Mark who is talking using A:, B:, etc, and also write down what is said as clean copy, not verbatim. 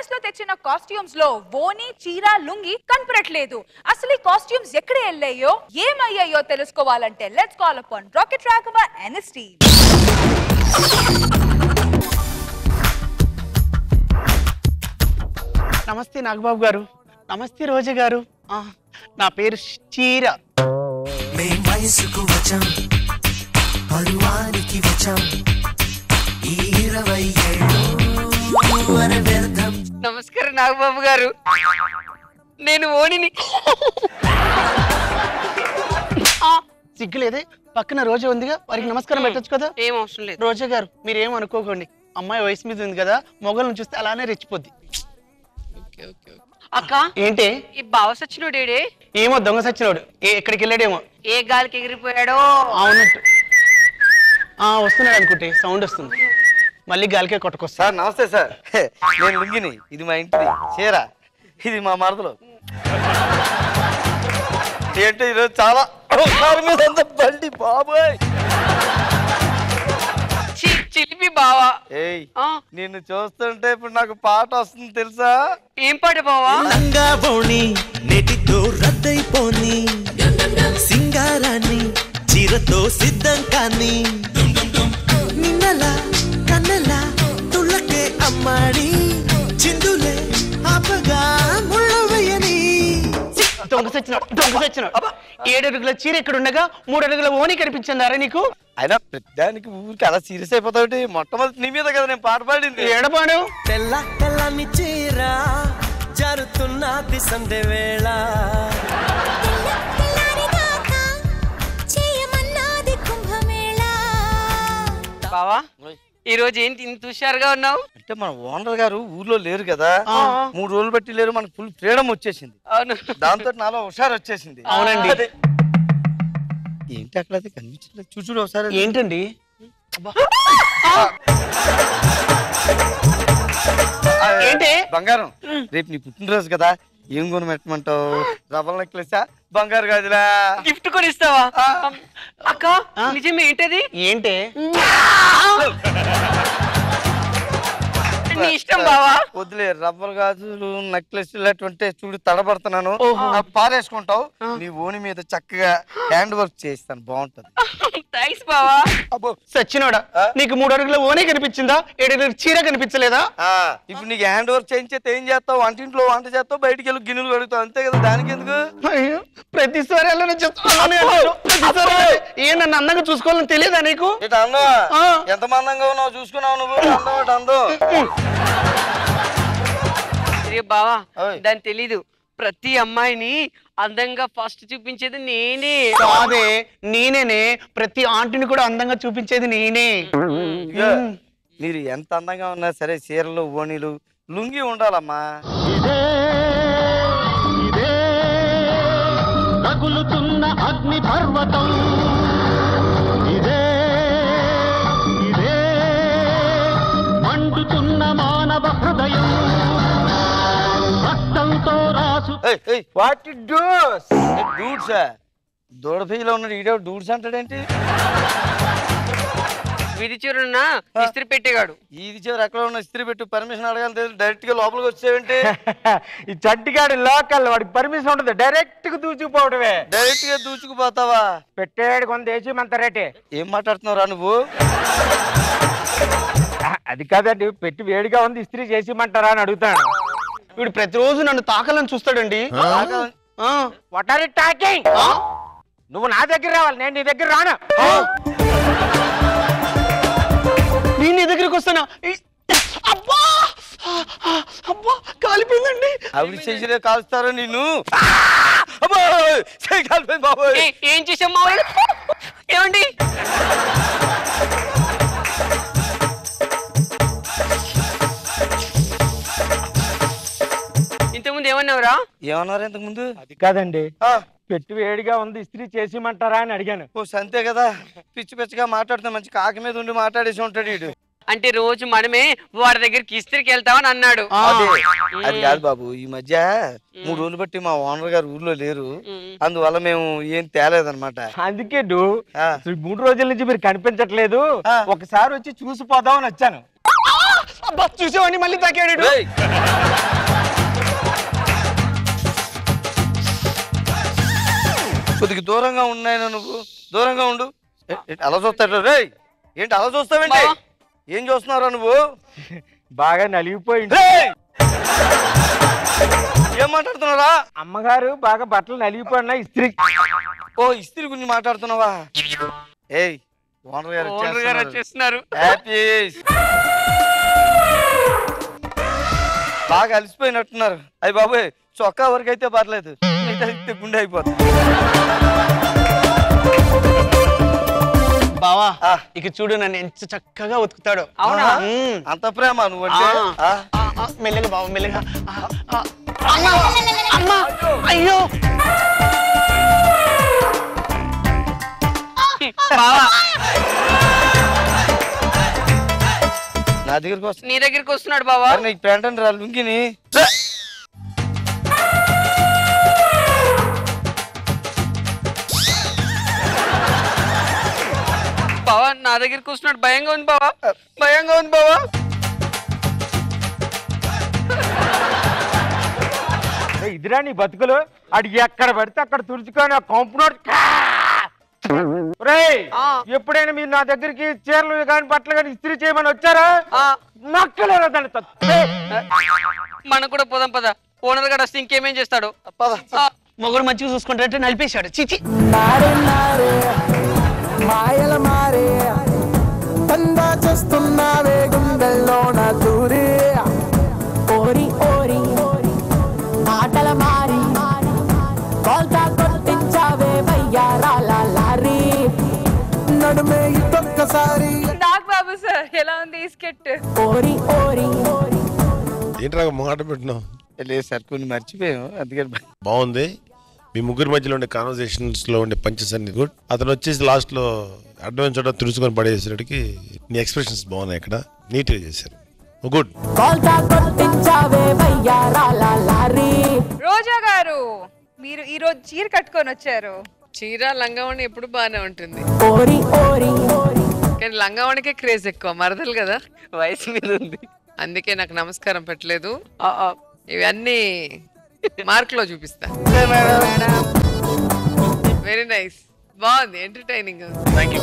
A: Holidays లో తెచ్చిన costumes లో ఓని చీర లుంగి కనపడట్లేదు. అసలు ఈ కాస్ట్యూమ్స్ ఎక్కడ వెళ్ళాయో ఏమయ్యాయో తెలుసుకోవాలంటే let's call upon rocket Raghava NST.
B: నమస్తే నాగబాబు గారు. నమస్తే రోజా గారు. నా పేరు చీర.
C: నమస్కారం నాగబాబు గారు, నేను ఓనిని.
B: సిగ్గులేదే, పక్కన రోజా ఉందిగా, వారికి నమస్కారం పెట్టచ్చు కదా.
C: ఏం అవసరం లేదు.
B: రోజా గారు మీరేం అనుకోకండి, అమ్మాయి వయసు మీద ఉంది కదా, మొగలను చూస్తే అలానే రెచ్చిపోద్ది.
C: అక్క
B: ఏంటి
C: ఈ బావ సచ్చినోడేడే?
B: ఏమో దొంగ సచ్చినోడు, ఎక్కడికి వెళ్ళాడేమో.
C: ఏ గాలికి ఎగిరిపోయాడో.
B: అవునట్టు వస్తున్నాడు అనుకుంటే సౌండ్ వస్తుంది, మళ్ళీ గాలికే కొట్టుకొస్తా.
D: సార్ నమస్తే సార్, నేను లుంగిని, ఇది మా ఇంటిది చీర, ఇది మా మరదలు. ఏంటో ఈరోజు చాలా బండి బాబాయ్.
C: చిలిపి బావా.
D: ఏయ్ నిన్ను చూస్తుంటే ఇప్పుడు నాకు పాట వస్తుంది తెలుసా?
C: ఏం పాట బావా?
E: నెటితో రద్దయిపోని సింగారాన్ని చీరతో సిద్ధం కానీ నిన్నలా కన్నెలా తుళ్ళకే అమ్మాడి చిందులే ఆపగా ముళ్ళవయ్యని.
B: దొంగ సచ్చినాడు, దొంగ సచ్చినాడు. 7 అడుగుల చీర ఇక్కడ ఉండగా 3 అడుగుల ఓని కనిపించిందారా నీకు?
D: అయినా ప్రతిదానికి ఊరికి అలా సీరియస్ అయిపోతావు. మొట్టమొదటి నీ మీద కదా నేను పాట పాడింది.
B: ఏడపాడు
E: తెల్ల తెల్లని చీర జరుతున్నది సందే వేళ.
C: బావా ఈ రోజు ఏంటి ఇంత హుషారుగా ఉన్నావు?
D: అంటే మన ఓనర్ గారు ఊర్లో లేరు కదా, 3 రోజులు బట్టి లేరు, మనకు ఫుల్ ఫ్రీడమ్ వచ్చేసింది.
C: అవును,
D: దాంతో నాలో హుషారు వచ్చేసింది.
B: అవునండి.
D: ఏంటి అక్కడ కనిపించలేదు, చూడు ఒకసారి.
B: ఏంటండి ఏంటి?
D: బంగారం, రేపు నీ పుట్టినరోజు కదా, ఏం కొని పెట్టమంటావు? రబ్బర్ నెక్లెసా, బంగారు గాజులా?
C: గిఫ్ట్ కొనిస్తావా? అక్క నిజమే, ఏంటది?
B: ఏంటి
C: నీ ఇష్టం బావా.
D: వద్దులే, రబ్బర్ గాజులు నెక్లెస్ ఇలాంటి చూడు తడబడుతున్నాను, పారేసుకుంటావు. నీ ఓని మీద చక్కగా హ్యాండ్ వర్క్ చేస్తాను, బాగుంటది.
C: థాంక్స్ బావా.
B: సచ్చినోడా, నీకు 3 అడుగుల ఓనే కనిపించిందా? 7 అడుగుల చీర కనిపించలేదా?
D: ఇప్పుడు నీకు హ్యాండ్ వర్క్ చేయించేస్తే ఏం చేస్తావు? వంటింట్లో వంట చేస్తావు, బయటికి వెళ్ళి గిన్నెలు కడుగుతావు, అంతే కదా. దానికి ఎందుకు?
B: అయ్యో, ప్రతిసారి ఏ నన్ను అందంగా చూసుకోవాలని తెలియదా నీకు?
D: ఎంత మందంగా ఉన్నావు చూసుకున్నావు నువ్వు. అందం
C: బావా, దాని తెలీదు. ప్రతి అమ్మాయిని అందంగా ఫస్ట్ చూపించేది నేనే.
B: కాదే, నేనే. ప్రతి ఆంటీని కూడా అందంగా చూపించేది నేనే.
D: మీరు ఎంత అందంగా ఉన్నా సరే చీరలు ఓణీలు లుంగి ఉండాలమ్మా.
F: రగులుతున్న అగ్ని పర్వతం ఇదే, ఇదే మండుతున్న మానవ హృదయం రక్తంతో రాసు.
D: What dudes? డూడ్సా? దూడపీలో ఉన్న ఈడో డూడ్స్ అంటాడేంటి?
C: విధి చివరన ఇస్త్రీ పెట్టేగాడు.
D: ఇది చివరి ఎక్కడ ఉన్న ఇస్త్రీ పెట్టు, పర్మిషన్ అడగాలి, డైరెక్ట్ గా లోపలికి వచ్చేవేంటి?
G: ఈ చంటిగాడి లోకల్, వాడికి పర్మిషన్ ఉంటుంది, డైరెక్ట్ గా దూచుకుపోవడమే.
D: డైరెక్ట్ గా దూచుకుపోతావా?
G: పెట్టాడు కొంత వేసేమంత రేటే.
D: ఏం మాట్లాడుతున్నావురా నువ్వు?
G: అది కాదండి, పెట్టి వేడిగా ఉంది, ఇస్త్రీ చేసిమంటారా అని అడుగుతాను.
B: వీడు ప్రతిరోజు నన్ను తాకాలని చూస్తాడండి.
G: What are you talking? నువ్వు నా దగ్గర రావాలి, నేను నీ దగ్గర రాను.
B: నేను నీ దగ్గరికి వస్తానా? అబ్బా అబ్బా, కాలిపోయిందండి.
D: ఆవిడ చేసిరే కాలుస్తారో నిన్ను. కాలిపోయింది బాబోయ్.
C: ఏం చేసాం మావయ్య? ఏమండి ఇంతకుముందు ఏమన్నావురా?
D: ఏమన్నారు ఇంతకు ముందు?
G: అది కాదండి, పెట్టి వేడిగా ఉంది, ఇస్త్రీ చేసిమంటారా అని అడిగాను.
D: ఓ సంతే కదా, పిచ్చి పిచ్చిగా మాట్లాడుతున్నా, మంచి కాకి మీద ఉండి మాట్లాడేసి ఉంటాడు వీడు.
C: అంటే రోజు మనమే వాడి దగ్గరికి ఇస్త్రీకి వెళ్తామని అన్నాడు.
D: అది కాదు బాబు, ఈ మధ్య 3 రోజులు బట్టి మా ఓనర్ గారు ఊర్లో లేరు, అందువల్ల మేము ఏం తేలేదన్నమాట.
G: అందుకే 3 రోజుల నుంచి మీరు కనిపించట్లేదు, ఒకసారి వచ్చి చూసిపోదామని వచ్చాను.
B: చూసేవాడిని మళ్ళీ తాకాడు.
D: కొద్దిగా దూరంగా ఉన్నాయన నువ్వు దూరంగా ఉండు అలా చూస్తాడు రే ఏంటి అలా చూస్తావేంటి ఏం చూస్తున్నారా నువ్వు
G: బాగా నలిగిపోయింది
D: ఏం మాట్లాడుతున్నారా
G: అమ్మగారు బాగా బట్టలు నలిగిపోయినా ఇస్త్రీ
D: ఓ ఇస్త్రీ గురించి మాట్లాడుతున్నావా ఏయ్ ఓనర్ గారు
C: వచ్చేస్తున్నారు
D: హ్యాపీ బాగా అలసిపోయినట్టున్నారు అయ్యి బాబోయ్ చొక్కా వరకు అయితే పర్లేదు మిగతా గుండె అయిపోతుంది
B: బావా ఇక చూడు నన్ను ఎంత చక్కగా ఉతుకుతాడు.
C: అవునా?
D: అంత ప్రేమ నువ్వంటే
B: మెల్లగా బావ మెల్లగా. అమ్మా అయ్యో
D: నా దగ్గరికి వస్తా
C: నీ దగ్గరికి వస్తున్నాడు బావా.
D: నీకు ప్యాంట్ అంటే రా లుంగిని
C: బావా నా దగ్గరికి వస్తున్నాడు. భయంగా ఉంది బావా, భయంగా ఉంది బావా.
G: ఇదిరా నీ బతుకులు అడిగి ఎక్కడ పడితే అక్కడ తుడుచుకొని ఆ కాంపౌండ్ ఎప్పుడైనా మీరు నా దగ్గరికి చీరలు కానీ బట్టలు కానీ ఇస్త్రీ చేయమని వచ్చారా? నక్కలేరా దాన్ని
C: మనం కూడా పోదాం పద. ఓనర్ గారు వస్తే ఇంకేమేం చేస్తాడు?
B: మొగుడు మంచిగా చూసుకుంటారంటే నలిపేశాడు. చిచి
E: మాయల మారే తందా చేస్తున్నావే గుండెల్లో నా దూరే ఓరి ఓరి మాటల మారి కోల్తా కొట్టించావే వయ్యారాల లారీ నడుమే ఇదొక్కసారి.
A: నాగబాబు సార్ ఎలా ఉంది ఈ స్కెట్?
E: ఓరి ఓరి
H: ఏంట్రా మాట పెట్టినావు?
D: లేదు సార్ కొన్ని మర్చిపోయాము అందుకని.
H: బాగుంది. మీ ముగ్గురు మధ్యలో ఉండే కాన్వర్సేషన్స్ లో ఉండే పంచెస్ అన్ని గుడ్. అతను వచ్చేసి లాస్ట్ లో అడ్వాన్స్ చోట తుడుచుకొని పడేసేటికి నీ ఎక్స్ప్రెషన్స్ బాగున్నాయి. ఇక్కడ నీట్ గా చేశారు. గుడ్.
A: రోజా గారు మీరు ఈ రోజు చీర కట్టుకొని వచ్చారు.
I: చీర లంగావణి ఎప్పుడు బాగానే ఉంటుంది కానీ లంగావణికే క్రేజ్ ఎక్కువ. మరదలు కదా,
C: వయసు మీద ఉంది,
I: అందుకే నాకు నమస్కారం పెట్టలేదు. ఇవన్నీ మార్క్ లో చూపిస్తా. వెరీ నైస్, బాగుంది, ఎంటర్టైనింగ్.
B: Thank you.